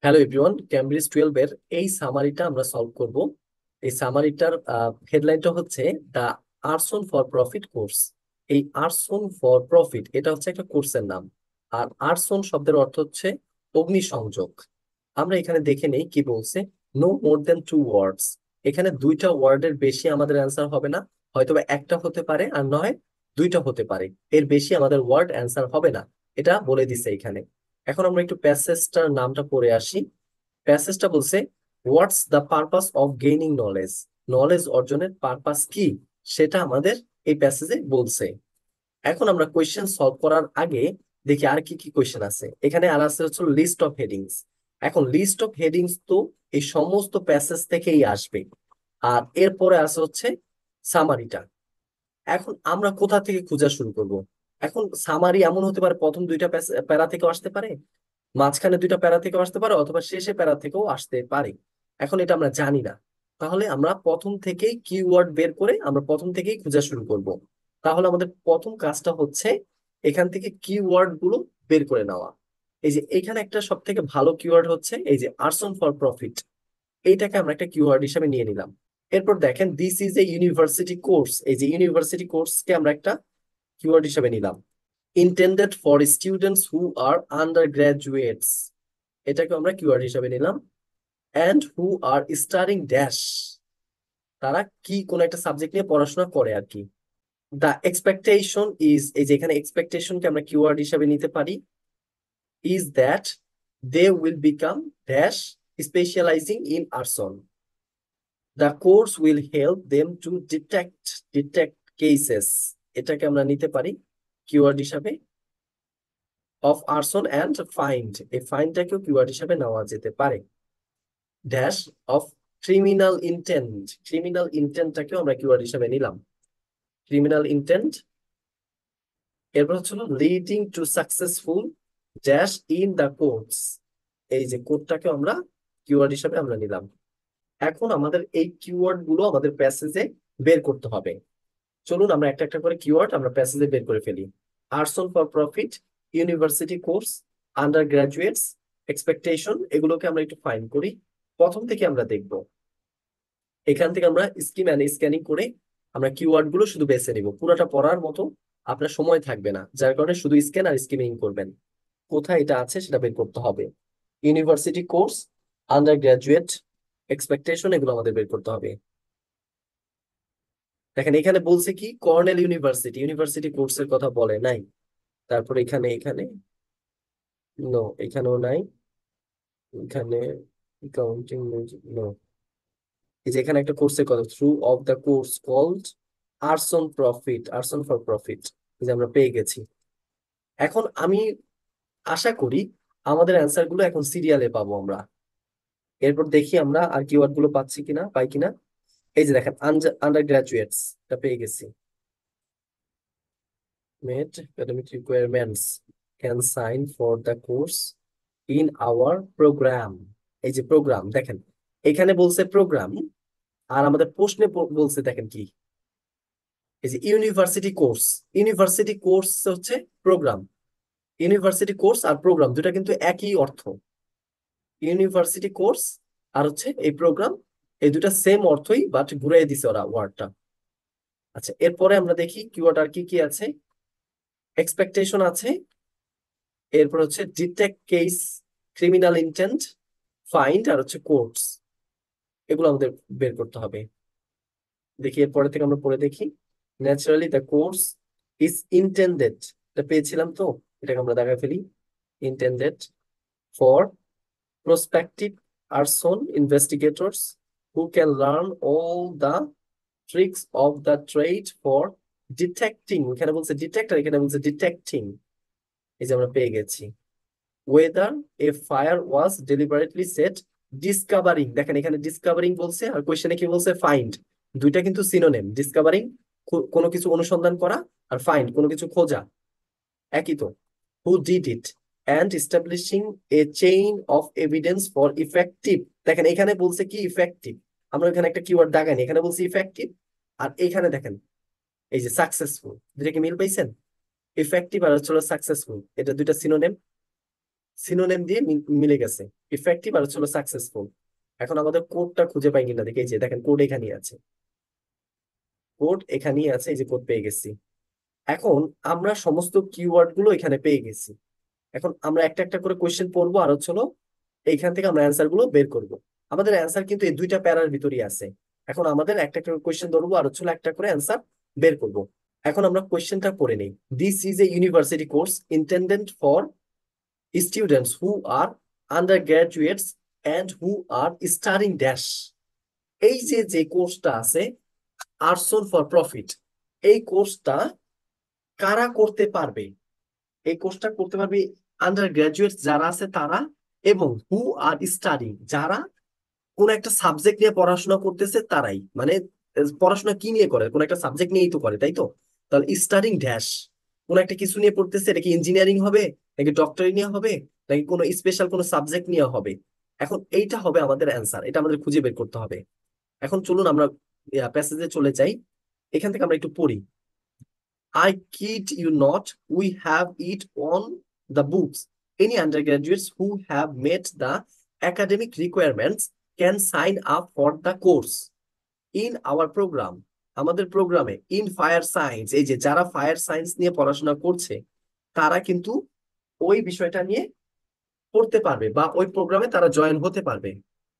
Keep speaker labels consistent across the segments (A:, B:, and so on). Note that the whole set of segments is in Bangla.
A: হ্যালো এভরিওয়ান, ক্যামব্রিজ 12 এর এই সামারিটা আমরা সলভ করব। এই সামারিটার হেডলাইনটা হচ্ছে the arson for profit course. এই আর্সন ফর প্রফিট এটা হচ্ছে একটা কোর্সের নাম। আর আর্সন শব্দের অর্থ হচ্ছে অগ্নিসংযোগ। আমরা এখানে দেখে নেই কি বলছে। নো মোর দেন টু ওয়ার্ডস। এখানে দুইটা ওয়ার্ডের বেশি আমাদের অ্যান্সার হবে না। হয়তো বা একটা হতে পারে আর নয় দুইটা হতে পারে। এর বেশি আমাদের ওয়ার্ড অ্যান্সার হবে না, এটা বলে দিছে এখানে। এখন আমরা একটু প্যাসেজটার নামটা পড়ে আসি। প্যাসেজটা বলছে, what's the purpose of gaining knowledge. Knowledge অর্জনের পারপাস কি সেটা আমাদের এই প্যাসেজে বলছে। এখন আমরা কোয়েশ্চেন সলভ করার আগে দেখি আর কি কি কোয়েশ্চেন আছে। এখানে আর আছে হচ্ছে লিস্ট অফ হেডিংস। এখন লিস্ট অফ হেডিংস তো এই সমস্ত প্যাসেজ থেকেই আসবে। আর এরপরে আছে হচ্ছে সামারিটা। এখন আমরা কোথা থেকে খোঁজা শুরু করব? এখন সামারি এমন হতে পারে প্রথম দুইটা প্যারা থেকেও আসতে পারে, মাঝখানে দুইটা প্যারা থেকেও আসতে পারে, অথবা শেষে প্যারা থেকেও আসতে পারে। এখন এটা আমরা জানি না। তাহলে আমরা প্রথম থেকেই কিওয়ার্ড বের করে আমরা প্রথম থেকেই খোঁজা শুরু করব। তাহলে আমাদের প্রথম কাজটা হচ্ছে এখান থেকে কিওয়ার্ড গুলো বের করে নেওয়া। এই যে এখানে একটা সব থেকে ভালো কিওয়ার্ড হচ্ছে এই যে আর্সন ফর প্রফিট। এইটাকে আমরা একটা কিওয়ার্ড হিসাবে নিয়ে নিলাম। এরপর দেখেন this is a university course. এই যে ইউনিভার্সিটি কোর্সকে আমরা একটা কিওয়ার্ড হিসাবে নিলাম। Intended for students who are undergraduates, এটাকে আমরা কিওয়ার্ড হিসাবে নিলাম। And who are studying dash, তারা কি কোন একটা সাবজেক্ট নিয়ে পড়াশোনা করে আর কি। দ্য এক্সপেকটেশন ইজ, এই যে এখানে এক্সপেকটেশনকে আমরা কিওয়ার্ড হিসাবে নিতে পারি। Is that they will become dash specialising in arson. The course will help them to detect cases, এটাকে আমরা নিতে পারি কিওয়ার্ড হিসাবে অফ আর্সন অ্যান্ড ফাইন্ড। এই ফাইন্ডটাকেও কিওয়ার্ড হিসাবে নেওয়া যেতে পারে। Dash of criminal intent, criminal ইন্টেন্টটাকেও আমরা কিওয়ার্ড হিসাবে নিলাম। Criminal intent. এরপর হচ্ছিল leading to successful dash in the courts. এই যে কোডটাকে আমরা কিওয়ার্ড হিসাবে আমরা নিলাম। এখন আমাদের এই কিওয়ার্ড গুলো আমাদের প্যাসেজে বের করতে হবে। চলুন আমরা একটা একটা করে কিওয়ার্ড আমরা প্যাসেজে বের করে ফেলি। Arson for profit, university course, under graduates, expectation, এগুলোকে আমরা একটু ফাইন করি। প্রথম থেকে আমরা দেখব। এখান থেকে আমরা স্কিম অ্যান্ড স্ক্যানিং করে আমরা কিওয়ার্ড গুলো শুধু বেছে নিব। পুরোটা পড়ার মতো আপনার সময় থাকবে না, যার কারণে শুধু স্ক্যান আর স্কিমিং করবেন। কোথায় এটা আছে সেটা বের করতে হবে। University course, under graduate, expectation, এগুলো আমাদের বের করতে হবে। দেখেন এখানে বলছে কি কর্নেল ইউনিভার্সিটি, ইউনিভার্সিটি কোর্সের কথা বলে নাই। তারপর এখানে এখানে নো, এখানেও নাই। এখানে অ্যাকাউন্টিং নো। এই যে এখানে একটা কোর্সের কথা, through of the course called arson profit, arson for profit, এই যে আমরা পেয়ে গেছি। এখন আমি আশা করি আমাদের অ্যান্সার গুলো এখন সিরিয়ালে পাবো আমরা। এরপর দেখি আমরা আর কিওয়ার্ড গুলো পাচ্ছি কিনা, পাই কিনা। এই যে দেখেন আন্ডার গ্রাজুয়েটস, এটা পেয়ে গেছি। Met academic requirements, can sign for the course in our programme. এই যে প্রোগ্রাম দেখেন, এখানে বলছে প্রোগ্রাম, আর আমাদের প্রশ্নে বলছে দেখেন কি, এই যে ইউনিভার্সিটি কোর্স। ইউনিভার্সিটি কোর্স হচ্ছে প্রোগ্রাম। ইউনিভার্সিটি কোর্স আর প্রোগ্রাম দুটা কিন্তু একই অর্থ। ইউনিভার্সিটি কোর্স আর হচ্ছে এই প্রোগ্রাম, এই দুটা সেম অর্থই, বাট ঘুরাই দিছে ওরা ওয়ার্ডটা। আচ্ছা, এরপরে আমরা দেখি কিওয়ার্ড আর কি কি আছে। এক্সপেকটেশন আছে, এরপর হচ্ছে detect case, criminal intent, find, আর হচ্ছে কোর্টস, এগুলো আমাদের বের করতে হবে। দেখি এরপরে থেকে আমরা পড়ে দেখি। Naturally the course is intended, এটা পেয়েছিলাম তো, এটাকে আমরা দেখা ফেলি। Intended for prospective arson investigators who can learn all the tricks of the trade for detecting, এখানে বলছে ডিটেক্টর, এখানে বলছে ডিটেক্টিং, এই যে আমরা পেয়ে গেছি। whether a fire was deliberately set, discovering, দেখেন এখানে ডিসকভারিং বলছে আর কোশ্চেনে কি বলছে ফাইন্ড। দুইটা কিন্তু সিনোনিম। ডিসকভারিং কোনো কিছু অনুসন্ধান করা, আর ফাইন্ড কোনো কিছু খোঁজা, একই তো। Who did it and establishing A chain of evidence for effective, দেখেন এখানে বলছে কি ইফেক্টিভ, আমরা এখানে একটা কিওয়ার্ড দাগাইনি, এখানে বলছি ইফেক্টিভ। আর এখানে দেখেন এই যে সাকসেসফুল, দুটা কি মিল পাইছেন? ইফেক্টিভ আর হচ্ছে সাকসেসফুল, এটা দুইটা সিনোনিম। সিনোনিম দিয়ে মিলে গেছে, ইফেক্টিভ আর হচ্ছে সাকসেসফুল। এখন আমাদের কোডটা খুঁজে পাই কিনা দেখি, এই যে দেখেন কোড এখানেই আছে, কোড এখানেই আছে, এই যে কোড পেয়ে গেছি। এখন আমরা সমস্ত কিওয়ার্ড গুলো এখানে পেয়ে গেছি। এখন আমরা একটা একটা করে কোয়েশ্চেন পড়বো আর হচ্ছে এইখান থেকে আমরা অ্যান্সার গুলো বের করব। আমাদের অ্যান্সার কিন্তু এই দুইটা প্যারার ভিতরই আছে। এখন আমাদের একটা একটা কোয়েশ্চেন ধরবো আর হচ্ছে একটা করে অ্যান্সার বের করব। এখন আমরা কোয়েশ্চেনটা পড়ে নেই। This is a university course intended for students who are undergraduates and who are studying dash. এই যে যে কোর্সটা আছে আর্টস ফর প্রফিট, এই কোর্সটা কারা করতে পারবে? এই কোর্সটা করতে পারবে আন্ডার গ্রাজুয়েট যারা আছে তারা, এবং হু আর স্টাডিং যারা কোন একটা সাবজেক্ট নিয়ে পড়াশোনা করতেছে তারাই। মানে পড়াশোনা কি নিয়ে করে? কোন একটা সাবজেক্ট নিয়েই তো করে, তাই তো? তাহলে স্টাডিং ড্যাশ, কোন একটা কিছু নিয়ে পড়তেছে, এটা কি ইঞ্জিনিয়ারিং হবে, নাকি ডক্টরি নিয়ে হবে, নাকি কোনো স্পেশাল কোনো সাবজেক্ট নিয়ে হবে? এখন এইটা হবে আমাদের অ্যান্সার, এটা আমাদের খুঁজে বের করতে হবে। এখন চলুন আমরা প্যাসেজে চলে যাই, এখান থেকে আমরা একটু পড়ি। I kid you not, we have it on the books. Any undergraduates who have met the academic requirements can sign up for the course. In our program, আমাদের প্রোগ্রামে ইন ফায়ার সায়েন্স, এই যে যারা ফায়ার সায়েন্স নিয়ে পড়াশোনা করছে তারা কিন্তু ওই বিষয়টা নিয়ে পড়তে পারবে বা ওই প্রোগ্রামে তারা জয়েন হতে পারবে।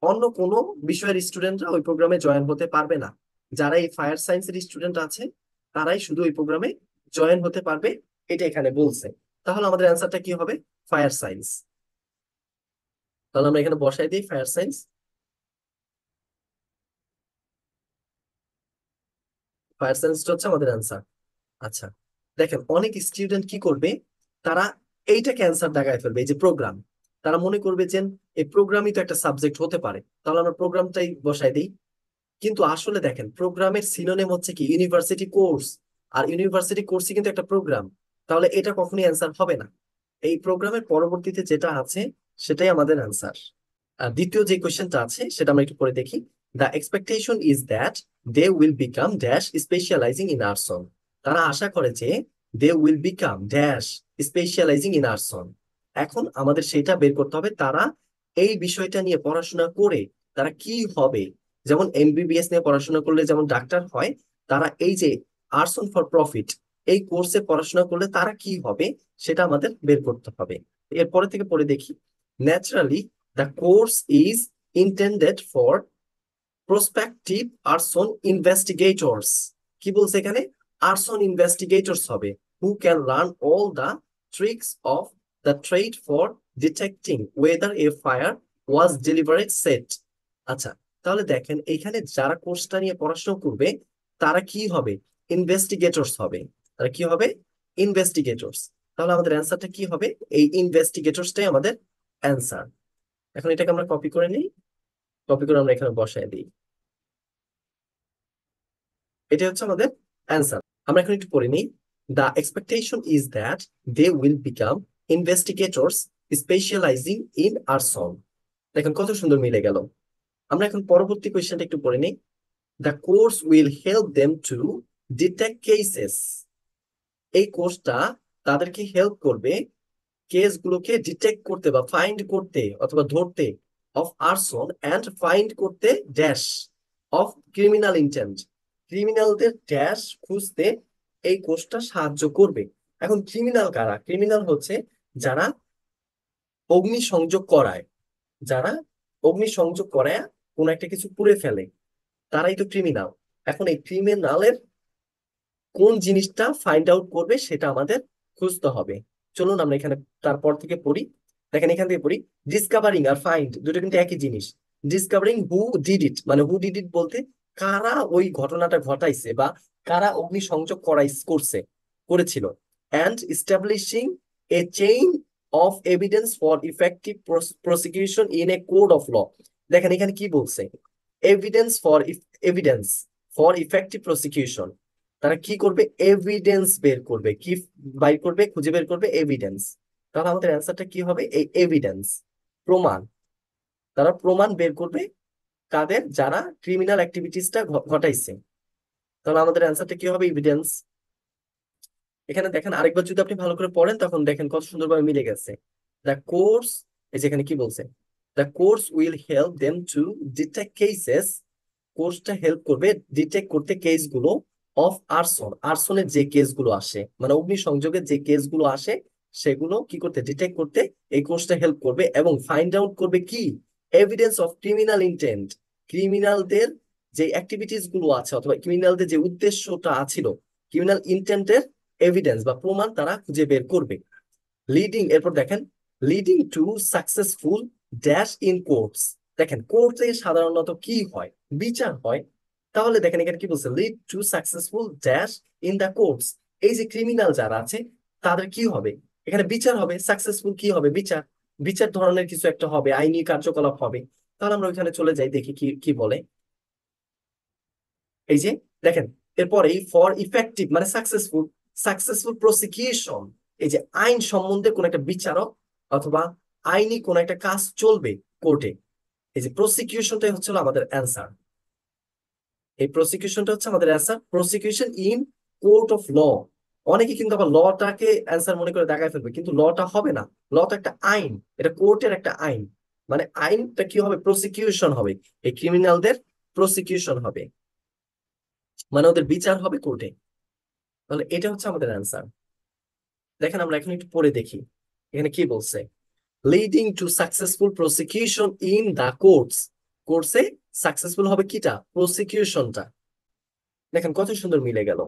A: অন্য কোনো বিষয়ের স্টুডেন্টরা ওই প্রোগ্রামে জয়েন হতে পারবে না। যারা এই ফায়ার সায়েন্সের স্টুডেন্ট আছে তারাই শুধু ওই প্রোগ্রামে জয়েন হতে পারবে, এটা এখানে বলছে। তাহলে আমাদের অ্যান্সারটা কি হবে? Fire science. তাহলে আমরা এখানে বসাই দিই ফায়ার সায়েন্স। ফায়ার সায়েন্সটা হচ্ছে আমাদের অ্যান্সার। আচ্ছা, দেখেন অনেক স্টুডেন্ট কি করবে, তারা এইটাকে অ্যান্সার দেখায় ফেলবে, এই যে প্রোগ্রাম। তারা মনে করবে যে এই প্রোগ্রামই তো একটা সাবজেক্ট হতে পারে, তাহলে আমরা প্রোগ্রামটাই বসাই দিই। কিন্তু আসলে দেখেন প্রোগ্রামের সিনোনিম হচ্ছে কি ইউনিভার্সিটি কোর্স, আর ইউনিভার্সিটি কোর্সই কিন্তু একটা প্রোগ্রাম। তাহলে এটা কখনোই অ্যান্সার হবে না। এই প্রোগ্রামের পরবর্তীতে যেটা আছে সেটাই আমাদের অ্যান্সার। আর দ্বিতীয় যে কোয়েশ্চেনটা আছে সেটা আমরা একটু পরে দেখি। The expectation is that they will become dash specialising in arson. তারা আশা করে যে they will become dash specialising in arson. এখন আমাদের সেটা বের করতে হবে, তারা এই বিষয়টা নিয়ে পড়াশোনা করে তারা কি হবে। যেমন এমবিবিএস নিয়ে পড়াশোনা করলে যেমন ডাক্তার হয়, তারা এই যে আর্টসন ফর প্রফিট এই কোর্সে পড়াশোনা করলে তারা কি হবে সেটা আমাদের বের করতে হবে। এরপরে থেকে পড়ে দেখি। Naturally the course is intended for prospective arson investigators. কি বলছে এখানে? arson investigators হবে, who can learn all the tricks of the trade for detecting whether a fire was deliberate set. আচ্ছা, তাহলে দেখেন এইখানে যারা কোর্সটা নিয়ে পড়াশোনা করবে তারা কি হবে? ইনভেস্টিগেটরস হবে। তারা কি হবে? ইনভেস্টিগেটরস। তাহলে আমাদের অ্যান্সারটা কি হবে? এই ইনভেস্টিগেটরসটাই আমাদের অ্যান্সার। এখন এটাকে আমরা কপি করে নিই, কপি করে আমরা এখানে বসায় দিই। এটা হচ্ছে আমাদের অ্যান্সার। আমরা এখন একটু পড়ে নিই। The expectation is that they will become investigators specialising in arson. দেখেন কত সুন্দর মিলে গেল। আমরা এখন পরবর্তী কোয়েশ্চেনটা একটু পড়ে নিই। The course will help them to detect cases. এই কোর্সটা তাদেরকে হেল্প করবে কেসগুলোকে ডিটেক্ট করতে বা ফাইন্ড করতে অথবা ধরতে, অফ আর্সন অ্যান্ড ফাইন্ড করতে ড্যাশ অফ ক্রিমিনাল ইন্টেন্ট। ক্রিমিনালদের ড্যাশ খুঁজতে এই কোর্সটা সাহায্য করবে। এখন ক্রিমিনাল কারা? ক্রিমিনাল হচ্ছে যারা অগ্নিসংযোগ করায়, যারা অগ্নিসংযোগ করায় কোন একটা কিছু পুড়ে ফেলে, তারাই তো ক্রিমিনাল। এখন এই ক্রিমিনালের কোন জিনিসটা ফাইন্ড আউট করবে সেটা আমাদের খুঁজতে হবে। চলুন আমরা এখানে তারপর থেকে পড়ি। দেখেন এখান থেকে পড়ি, ডিসকভারিং আর ফাইন্ড দুটো কিন্তু একই জিনিস। ডিসকভারিং হু ডিড ইট, মানে হু ডিড ইট বলতে কারা ওই ঘটনাটা ঘটাইছে বা কারা অগ্নিসংযোগ করছে, করেছিল। And establishing a chain of evidence for effective prosecution in a code of law. দেখেন এখানে কি বলছে? Evidence for effective prosecution. তারা কি করবে? এভিডেন্স বের করবে। কি বাইর করবে? খুঁজে বের করবে এভিডেন্স। তাহলে আমাদের অ্যান্সারটা কি হবে? এই এভিডেন্স, প্রমাণ। তারা প্রমাণ বের করবে কাদের? যারা ক্রিমিনাল অ্যাক্টিভিটিসটা ঘটাইছে। তাহলে আমাদের অ্যান্সারটা কি হবে? এভিডেন্স। এখানে দেখেন আরেকবার যদি আপনি ভালো করে পড়েন তখন দেখেন কত সুন্দরভাবে মিলে গেছে। দ্য কোর্স, এই যেখানে কি বলছে, the course will help them to detect cases, কোর্সটা হেল্প করবে ডিটেক্ট করতে কেসগুলো অফ আর্সন, আর্সনের যে কেসগুলো আসে, মানে অগ্নিসংযোগের যে কেসগুলো আসে সেগুলো কি করতে, ডিটেক্ট করতে এই কোর্সটা হেল্প করবে, এবং ফাইন্ড আউট করবে কি, এভিডেন্স অফ ক্রিমিনাল ইন্টেন্ট, ক্রিমিনালদের যে অ্যাক্টিভিটিস গুলো আছে অথবা ক্রিমিনালদের যে উদ্দেশ্যটা আছিল, ক্রিমিনাল ইন্টেন্টের এভিডেন্স বা প্রমাণ তারা খুঁজে বের করবে। লিডিং, এরপর দেখেন, leading to successful dash in courts, দেখেন কোর্টে সাধারণত কি হয়, বিচার হয়। তাহলে দেখেন এখানে কি বলছে, lead to successful dash in the courts, এই যে ক্রিমিনাল যারা আছে তাদের কি হবে, এখানে বিচার হবে, সাকসেসফুল কি হবে, বিচার, বিচার ধরনের কিছু একটা হবে, আইনি কার্যকলাপ হবে। তাহলে আমরা ওইখানে চলে যাই, দেখি কি কি বলে। এই যে দেখেন, এরপরেই ফর ইফেক্টিভ মানে সাকসেসফুল, সাকসেসফুল প্রসিকিউশন, এই যে আইন সম্বন্ধে কোন একটা বিচারক অথবা আইনি কোন একটা কাজ চলবে কোর্টে, এই যে প্রসিকিউশনটাই হচ্ছে হলো আমাদের অ্যান্সার, এই প্রসিকিউশনটা হচ্ছে আমাদের answer, prosecution in court of law. অনেকে কিন্তু আবার লটাকে অ্যান্সার মনে করে দেখায় ফেলবে, কিন্তু লটা হবে না, ল তো একটা আইন, এটা কোর্টের একটা আইন, মানে আইনটা কি হবে, প্রসিকিউশন হবে, এই ক্রিমিনালদের প্রসিকিউশন হবে, মানে ওদের বিচার হবে কোর্টে। তাহলে এটা হচ্ছে আমাদের অ্যান্সার। দেখেন আমরা এখন একটু পড়ে দেখি এখানে কি বলছে, leading to successful prosecution in the courts, কোর্টসে সাকসেসফুল হবে কিটা, প্রসিকিউশনটা, দেখেন কত সুন্দর মিলে গেল।